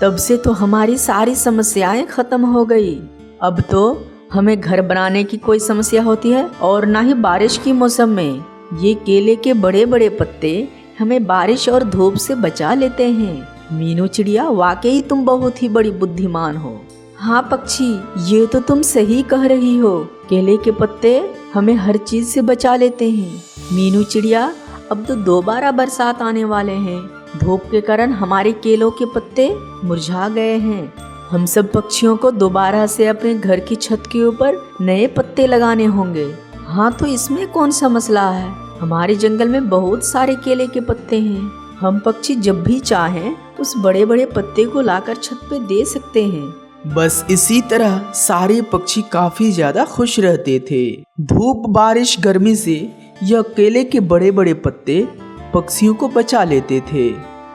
तब से तो हमारी सारी समस्याएं खत्म हो गई। अब तो हमें घर बनाने की कोई समस्या होती है और ना ही बारिश की मौसम में। ये केले के बड़े बड़े पत्ते हमें बारिश और धूप से बचा लेते हैं। मीनू चिड़िया, वाकई तुम बहुत ही बड़ी बुद्धिमान हो। हाँ पक्षी, ये तो तुम सही कह रही हो। केले के पत्ते हमें हर चीज से बचा लेते हैं। मीनू चिड़िया, अब तो दोबारा बरसात आने वाले हैं। धूप के कारण हमारे केलों के पत्ते मुरझा गए हैं। हम सब पक्षियों को दोबारा से अपने घर की छत के ऊपर नए पत्ते लगाने होंगे। हाँ, तो इसमें कौन सा मसला है? हमारे जंगल में बहुत सारे केले के पत्ते हैं। हम पक्षी जब भी चाहें उस बड़े बड़े पत्ते को लाकर छत पे दे सकते हैं। बस इसी तरह सारे पक्षी काफी ज्यादा खुश रहते थे। धूप, बारिश, गर्मी से यह केले के बड़े बड़े पत्ते पक्षियों को बचा लेते थे।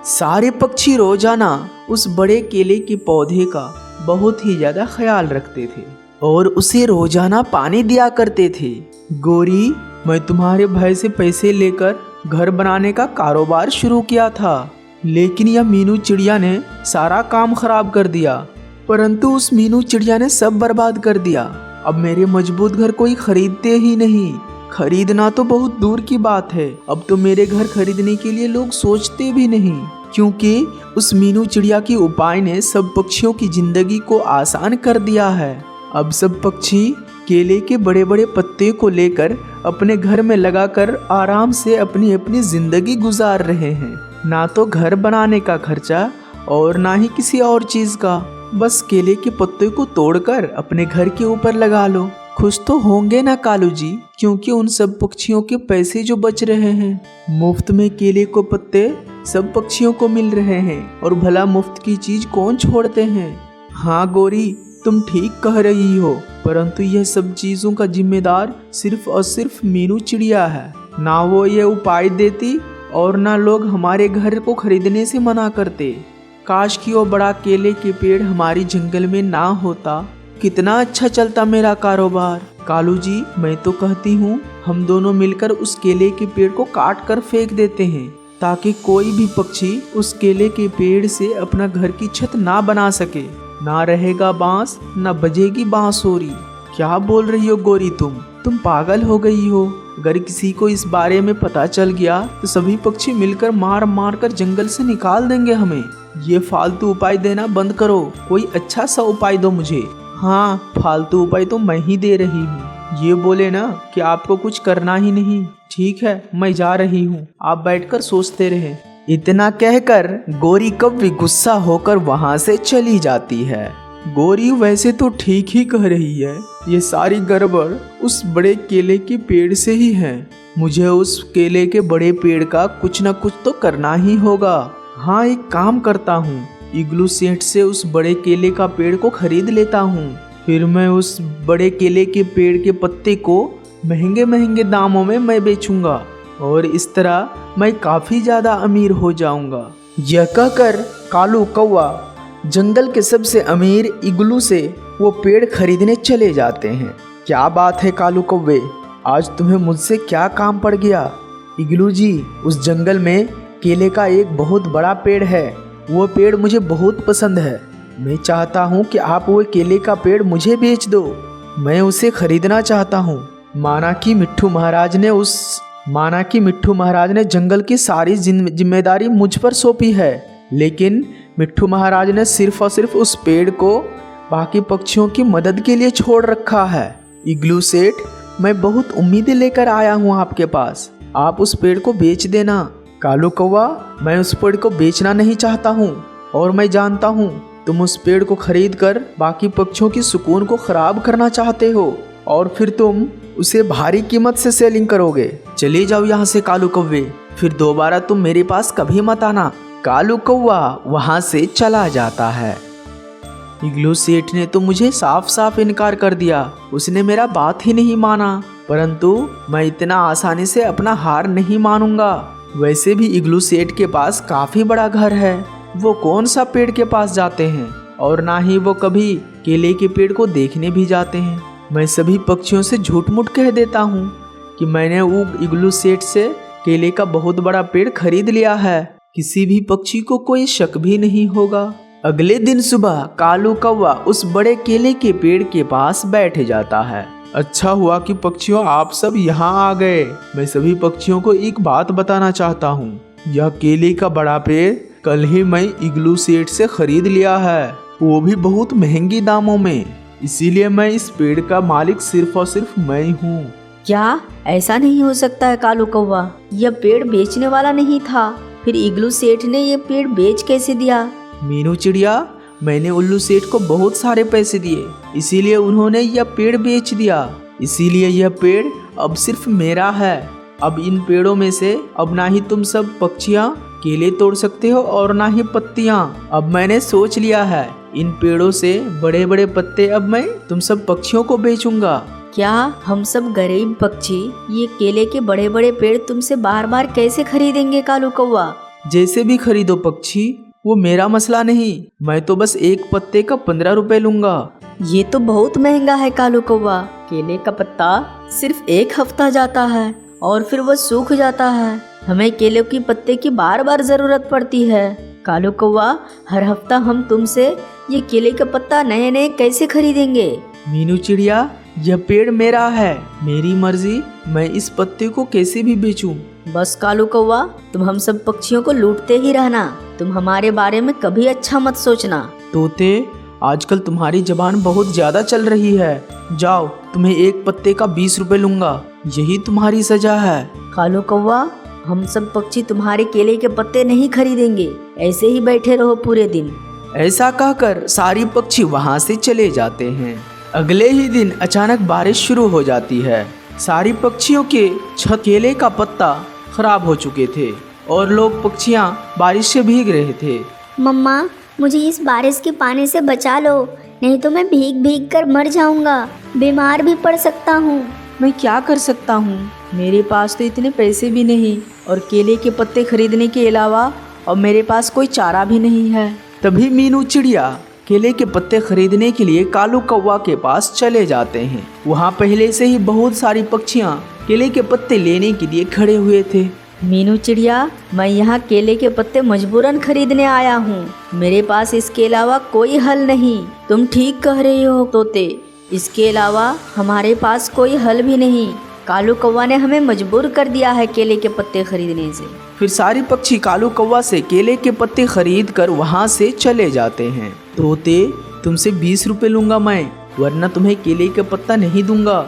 सारे पक्षी रोजाना उस बड़े केले के पौधे का बहुत ही ज्यादा ख्याल रखते थे और उसे रोजाना पानी दिया करते थे। गोरी, मैं तुम्हारे भाई से पैसे लेकर घर बनाने का कारोबार शुरू किया था, लेकिन यह मीनू चिड़िया ने सारा काम खराब कर दिया। परंतु उस मीनू चिड़िया ने सब बर्बाद कर दिया। अब मेरे मजबूत घर कोई खरीदते ही नहीं। खरीदना तो बहुत दूर की बात है, अब तो मेरे घर खरीदने के लिए लोग सोचते भी नहीं, क्योंकि उस मीनू चिड़िया की उपाय ने सब पक्षियों की जिंदगी को आसान कर दिया है। अब सब पक्षी केले के बड़े बड़े पत्ते को लेकर अपने घर में लगाकर आराम से अपनी अपनी जिंदगी गुजार रहे हैं। ना तो घर बनाने का खर्चा और ना ही किसी और चीज का। बस केले के पत्ते को तोड़कर अपने घर के ऊपर लगा लो। खुश तो होंगे ना कालू जी, क्योंकि उन सब पक्षियों के पैसे जो बच रहे हैं। मुफ्त में केले को पत्ते सब पक्षियों को मिल रहे हैं और भला मुफ्त की चीज कौन छोड़ते हैं। हाँ गोरी, तुम ठीक कह रही हो, परंतु यह सब चीजों का जिम्मेदार सिर्फ और सिर्फ मीनू चिड़िया है। ना वो ये उपाय देती और ना लोग हमारे घर को खरीदने से मना करते। काश कि वो बड़ा केले के पेड़ हमारी जंगल में ना होता, कितना अच्छा चलता मेरा कारोबार। कालू जी, मैं तो कहती हूँ हम दोनों मिलकर उस केले के पेड़ को काट कर फेंक देते हैं, ताकि कोई भी पक्षी उस केले के पेड़ से अपना घर की छत ना बना सके। ना रहेगा बांस, ना बजेगी बांसुरी। क्या बोल रही हो गोरी, तुम पागल हो गई हो। अगर किसी को इस बारे में पता चल गया तो सभी पक्षी मिलकर मार मार कर जंगल से निकाल देंगे हमें। ये फालतू उपाय देना बंद करो, कोई अच्छा सा उपाय दो मुझे। हाँ, फालतू उपाय तो मैं ही दे रही हूँ। ये बोले ना कि आपको कुछ करना ही नहीं। ठीक है, मैं जा रही हूँ, आप बैठकर सोचते रहे। इतना कहकर गोरी कव्वी गुस्सा होकर वहां से चली जाती है। गोरी वैसे तो ठीक ही कह रही है, ये सारी गड़बड़ उस बड़े केले के पेड़ से ही है। मुझे उस केले के बड़े पेड़ का कुछ न कुछ तो करना ही होगा। हाँ, एक काम करता हूँ, इग्लू सेठ से उस बड़े केले का पेड़ को खरीद लेता हूँ। फिर मैं उस बड़े केले के पेड़ के पत्ते को महंगे महंगे दामों में मैं बेचूंगा और इस तरह मैं काफी ज्यादा अमीर हो जाऊंगा। यह कहकर कालू कौवा जंगल के सबसे अमीर इग्लू से वो पेड़ खरीदने चले जाते हैं। क्या बात है कालू कौवे, आज तुम्हें मुझसे क्या काम पड़ गया? इग्लू जी, उस जंगल में केले का एक बहुत बड़ा पेड़ है, वो पेड़ मुझे बहुत पसंद है। मैं चाहता हूँ कि आप वो केले का पेड़ मुझे बेच दो, मैं उसे खरीदना चाहता हूँ। माना कि मिट्ठू महाराज ने जंगल की सारी जिम्मेदारी मुझ पर सौंपी है, लेकिन मिट्ठू महाराज ने सिर्फ और सिर्फ उस पेड़ को बाकी पक्षियों की मदद के लिए छोड़ रखा है। इग्लू सेठ, मैं बहुत उम्मीदें लेकर आया हूँ आपके पास, आप उस पेड़ को बेच देना। कालू कौवा, मैं उस पेड़ को बेचना नहीं चाहता हूँ और मैं जानता हूँ तुम उस पेड़ को खरीद कर बाकी पक्षियों की सुकून को खराब करना चाहते हो और फिर तुम उसे भारी कीमत से सेलिंग करोगे। चले जाओ यहाँ से कालू कौवे, फिर दोबारा तुम मेरे पास कभी मत आना। कालू कौवा वहाँ से चला जाता है। इग्लू सेठ ने तो मुझे साफ साफ इनकार कर दिया, उसने मेरा बात ही नहीं माना, परंतु मैं इतना आसानी से अपना हार नहीं मानूंगा। वैसे भी इग्लू सेठ के पास काफी बड़ा घर है, वो कौन सा पेड़ के पास जाते हैं और ना ही वो कभी केले के पेड़ को देखने भी जाते हैं। मैं सभी पक्षियों से झूठ मूठ कह देता हूँ कि मैंने वो इग्लू सेठ से केले का बहुत बड़ा पेड़ खरीद लिया है, किसी भी पक्षी को कोई शक भी नहीं होगा। अगले दिन सुबह कालू कौवा उस बड़े केले के पेड़ के पास बैठ जाता है। अच्छा हुआ कि पक्षियों आप सब यहाँ आ गए। मैं सभी पक्षियों को एक बात बताना चाहता हूँ। यह केले का बड़ा पेड़ कल ही मैं इग्लू सेठ से खरीद लिया है, वो भी बहुत महंगी दामों में। इसीलिए मैं इस पेड़ का मालिक सिर्फ और सिर्फ मैं हूँ। क्या ऐसा नहीं हो सकता है कालू कौवा? यह पेड़ बेचने वाला नहीं था, फिर इग्लू सेठ ने ये पेड़ बेच कैसे दिया? मीनू चिड़िया, मैंने उल्लू सेठ को बहुत सारे पैसे दिए, इसीलिए उन्होंने यह पेड़ बेच दिया। इसीलिए यह पेड़ अब सिर्फ मेरा है। अब इन पेड़ों में से अब ना ही तुम सब पक्षियाँ केले तोड़ सकते हो और ना ही पत्तियाँ। अब मैंने सोच लिया है, इन पेड़ों से बड़े बड़े पत्ते अब मैं तुम सब पक्षियों को बेचूंगा। क्या हम सब गरीब पक्षी ये केले के बड़े बड़े पेड़ तुमसे बार बार कैसे खरीदेंगे कालू कौवा? जैसे भी खरीदो पक्षी, वो मेरा मसला नहीं। मैं तो बस एक पत्ते का 15 रुपए लूंगा। ये तो बहुत महंगा है कालू कौवा। केले का पत्ता सिर्फ 1 हफ्ता जाता है और फिर वो सूख जाता है। हमें केले की पत्ते की बार बार जरूरत पड़ती है। कालू कौवा, हर हफ्ता हम तुमसे ये केले का पत्ता नए नए कैसे खरीदेंगे? मीनू चिड़िया, यह पेड़ मेरा है, मेरी मर्जी। मैं इस पत्ते को कैसे भी बेचूं। बस कालू कौवा, तुम हम सब पक्षियों को लूटते ही रहना। तुम हमारे बारे में कभी अच्छा मत सोचना। तोते, आजकल तुम्हारी जबान बहुत ज्यादा चल रही है। जाओ, तुम्हें एक पत्ते का 20 रुपए लूंगा। यही तुम्हारी सजा है। कालू कौवा, हम सब पक्षी तुम्हारे केले के पत्ते नहीं खरीदेंगे। ऐसे ही बैठे रहो पूरे दिन। ऐसा कहकर सारी पक्षी वहाँ से चले जाते हैं। अगले ही दिन अचानक बारिश शुरू हो जाती है। सारी पक्षियों के छत केले का पत्ता खराब हो चुके थे और लोग पक्षियाँ बारिश से भीग रहे थे। मम्मा, मुझे इस बारिश के पानी से बचा लो, नहीं तो मैं भीग भीग कर मर जाऊंगा। बीमार भी पड़ सकता हूँ। मैं क्या कर सकता हूँ? मेरे पास तो इतने पैसे भी नहीं और केले के पत्ते खरीदने के अलावा और मेरे पास कोई चारा भी नहीं है। तभी मीनू चिड़िया केले के पत्ते खरीदने के लिए कालू कौवा के पास चले जाते हैं। वहाँ पहले से ही बहुत सारी पक्षियाँ केले के पत्ते लेने के लिए खड़े हुए थे। मीनू चिड़िया, मैं यहाँ केले के पत्ते मजबूरन खरीदने आया हूँ। मेरे पास इसके अलावा कोई हल नहीं। तुम ठीक कह रहे हो तोते, इसके अलावा हमारे पास कोई हल भी नहीं। कालू कौवा ने हमें मजबूर कर दिया है केले के पत्ते खरीदने से। फिर सारी पक्षी कालू कौवा से केले के पत्ते खरीद कर वहाँ से चले जाते हैं। तोते, तुमसे 20 रुपए लूंगा मैं, वरना तुम्हें केले का पत्ता नहीं दूंगा।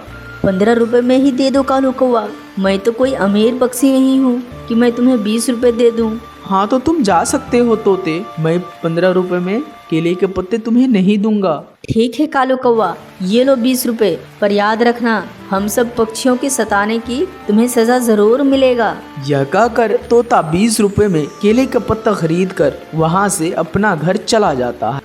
15 रुपए में ही दे दो कालू कौवा। मैं तो कोई अमीर पक्षी नहीं हूँ कि मैं तुम्हें 20 रुपए दे दूँ। हाँ, तो तुम जा सकते हो तोते, मैं 15 रुपए में केले के पत्ते तुम्हें नहीं दूंगा। ठीक है कालू कौवा, ये लो 20 रुपए, पर याद रखना हम सब पक्षियों की सताने की तुम्हें सजा जरूर मिलेगा। यह कहकर तोता 20 रुपए में केले का पत्ता खरीद कर वहाँ से अपना घर चला जाता है।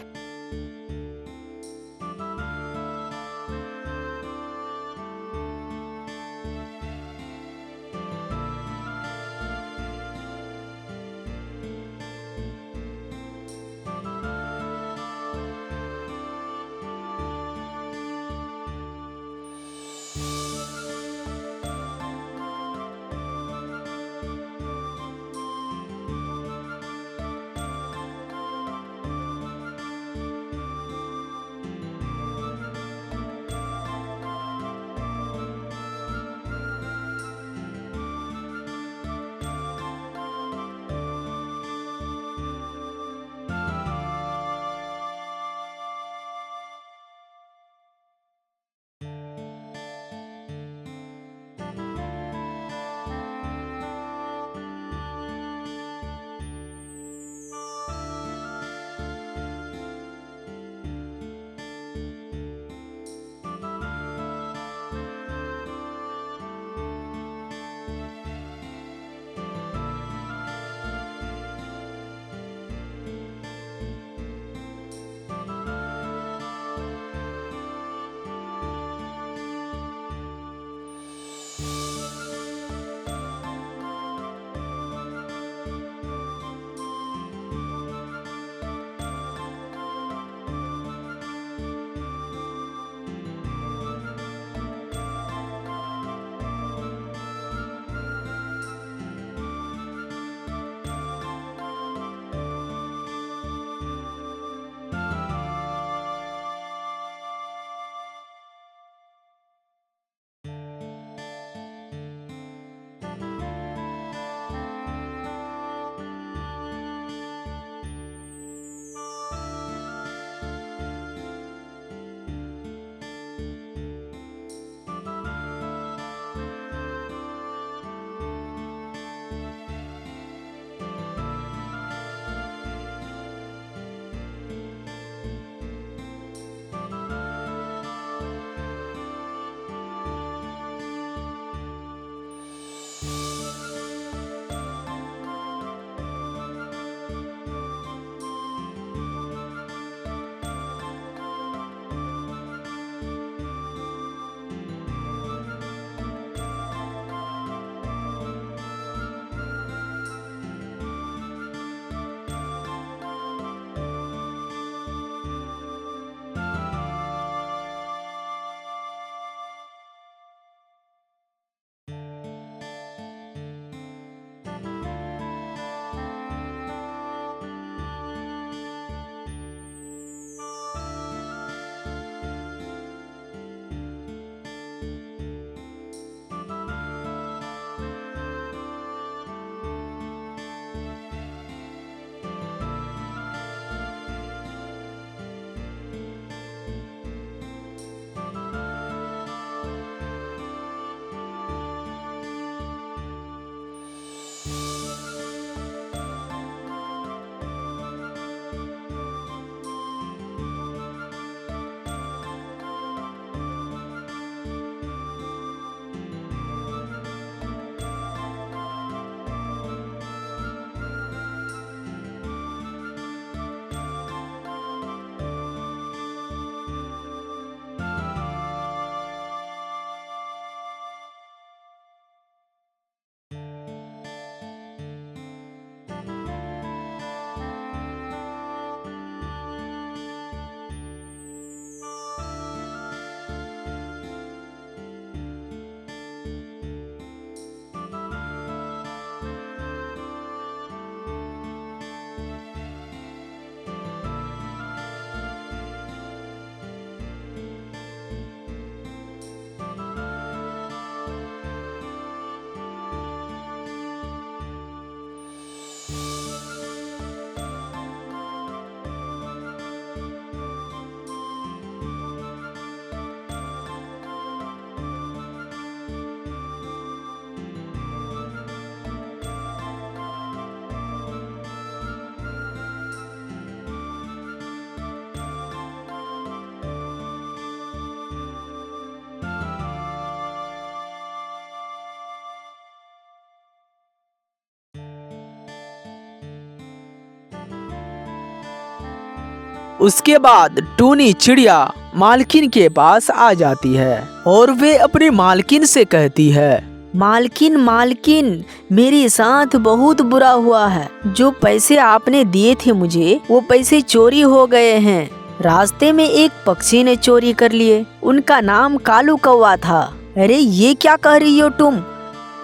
उसके बाद टूनी चिड़िया मालकिन के पास आ जाती है और वे अपनी मालकिन से कहती है, मालकिन मालकिन, मेरे साथ बहुत बुरा हुआ है। जो पैसे आपने दिए थे मुझे, वो पैसे चोरी हो गए हैं। रास्ते में एक पक्षी ने चोरी कर लिए। उनका नाम कालू कौवा था। अरे ये क्या कह रही हो तुम?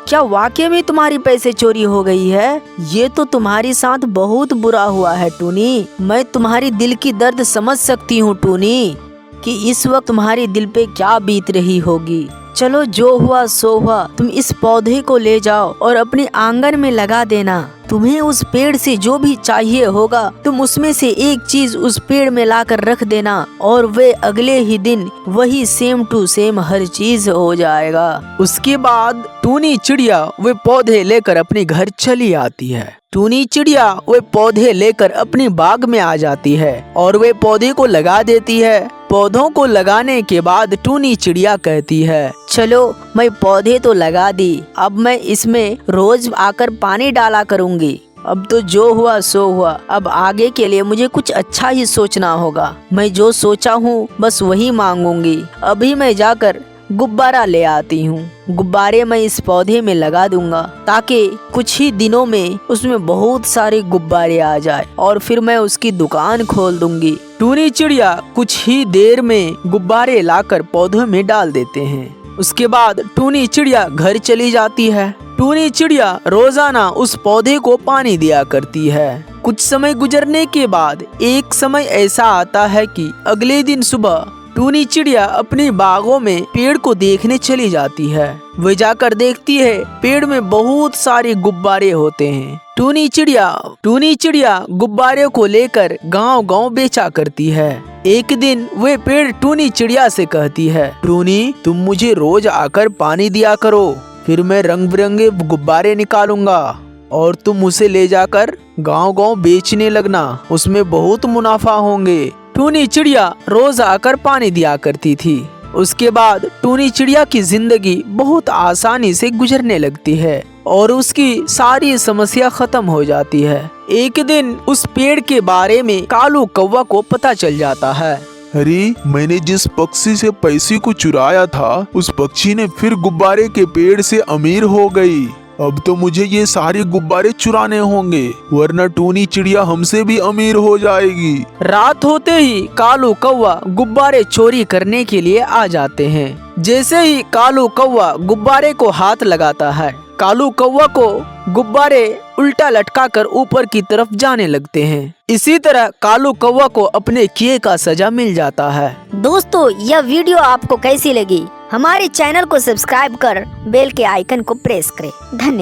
क्या वाकई में तुम्हारी पैसे चोरी हो गई है? ये तो तुम्हारे साथ बहुत बुरा हुआ है टूनी। मैं तुम्हारी दिल की दर्द समझ सकती हूँ टूनी, कि इस वक्त तुम्हारे दिल पे क्या बीत रही होगी। चलो जो हुआ सो हुआ, तुम इस पौधे को ले जाओ और अपने आंगन में लगा देना। तुम्हें उस पेड़ से जो भी चाहिए होगा, तुम उसमें से एक चीज उस पेड़ में लाकर रख देना और वे अगले ही दिन वही सेम टू सेम हर चीज हो जाएगा। उसके बाद टूनी चिड़िया वे पौधे लेकर अपने घर चली आती है। टूनी चिड़िया वे पौधे लेकर अपनी बाग में आ जाती है और वे पौधे को लगा देती है। पौधों को लगाने के बाद टूनी चिड़िया कहती है, चलो मैं पौधे तो लगा दी, अब मैं इसमें रोज आकर पानी डाला करूँगी। अब तो जो हुआ सो हुआ, अब आगे के लिए मुझे कुछ अच्छा ही सोचना होगा। मैं जो सोचा हूँ बस वही मांगूंगी। अभी मैं जाकर गुब्बारा ले आती हूँ। गुब्बारे मैं इस पौधे में लगा दूंगा ताकि कुछ ही दिनों में उसमें बहुत सारे गुब्बारे आ जाए और फिर मैं उसकी दुकान खोल दूंगी। टूनी चिड़िया कुछ ही देर में गुब्बारे लाकर पौधों में डाल देते हैं। उसके बाद टूनी चिड़िया घर चली जाती है। टूनी चिड़िया रोजाना उस पौधे को पानी दिया करती है। कुछ समय गुजरने के बाद एक समय ऐसा आता है कि अगले दिन सुबह टूनी चिड़िया अपनी बागों में पेड़ को देखने चली जाती है। वह जाकर देखती है पेड़ में बहुत सारे गुब्बारे होते हैं। टूनी चिड़िया गुब्बारे को लेकर गांव-गांव बेचा करती है। एक दिन वे पेड़ टूनी चिड़िया से कहती है, टूनी तुम मुझे रोज आकर पानी दिया करो, फिर मैं रंग बिरंगे गुब्बारे निकालूंगा और तुम उसे ले जाकर गांव-गांव बेचने लगना, उसमें बहुत मुनाफा होंगे। टूनी चिड़िया रोज आकर पानी दिया करती थी। उसके बाद टूनी चिड़िया की जिंदगी बहुत आसानी से गुजरने लगती है और उसकी सारी समस्या खत्म हो जाती है। एक दिन उस पेड़ के बारे में कालू कौवा को पता चल जाता है। अरे मैंने जिस पक्षी से पैसे को चुराया था, उस पक्षी ने फिर गुब्बारे के पेड़ से अमीर हो गई। अब तो मुझे ये सारे गुब्बारे चुराने होंगे, वरना टूनी चिड़िया हमसे भी अमीर हो जाएगी। रात होते ही कालू कौवा गुब्बारे चोरी करने के लिए आ जाते हैं। जैसे ही कालू कौवा गुब्बारे को हाथ लगाता है, कालू कौवा को गुब्बारे उल्टा लटकाकर ऊपर की तरफ जाने लगते हैं। इसी तरह कालू कौवा को अपने किए का सजा मिल जाता है। दोस्तों, यह वीडियो आपको कैसी लगी? हमारे चैनल को सब्सक्राइब कर बेल के आइकन को प्रेस करें। धन्यवाद।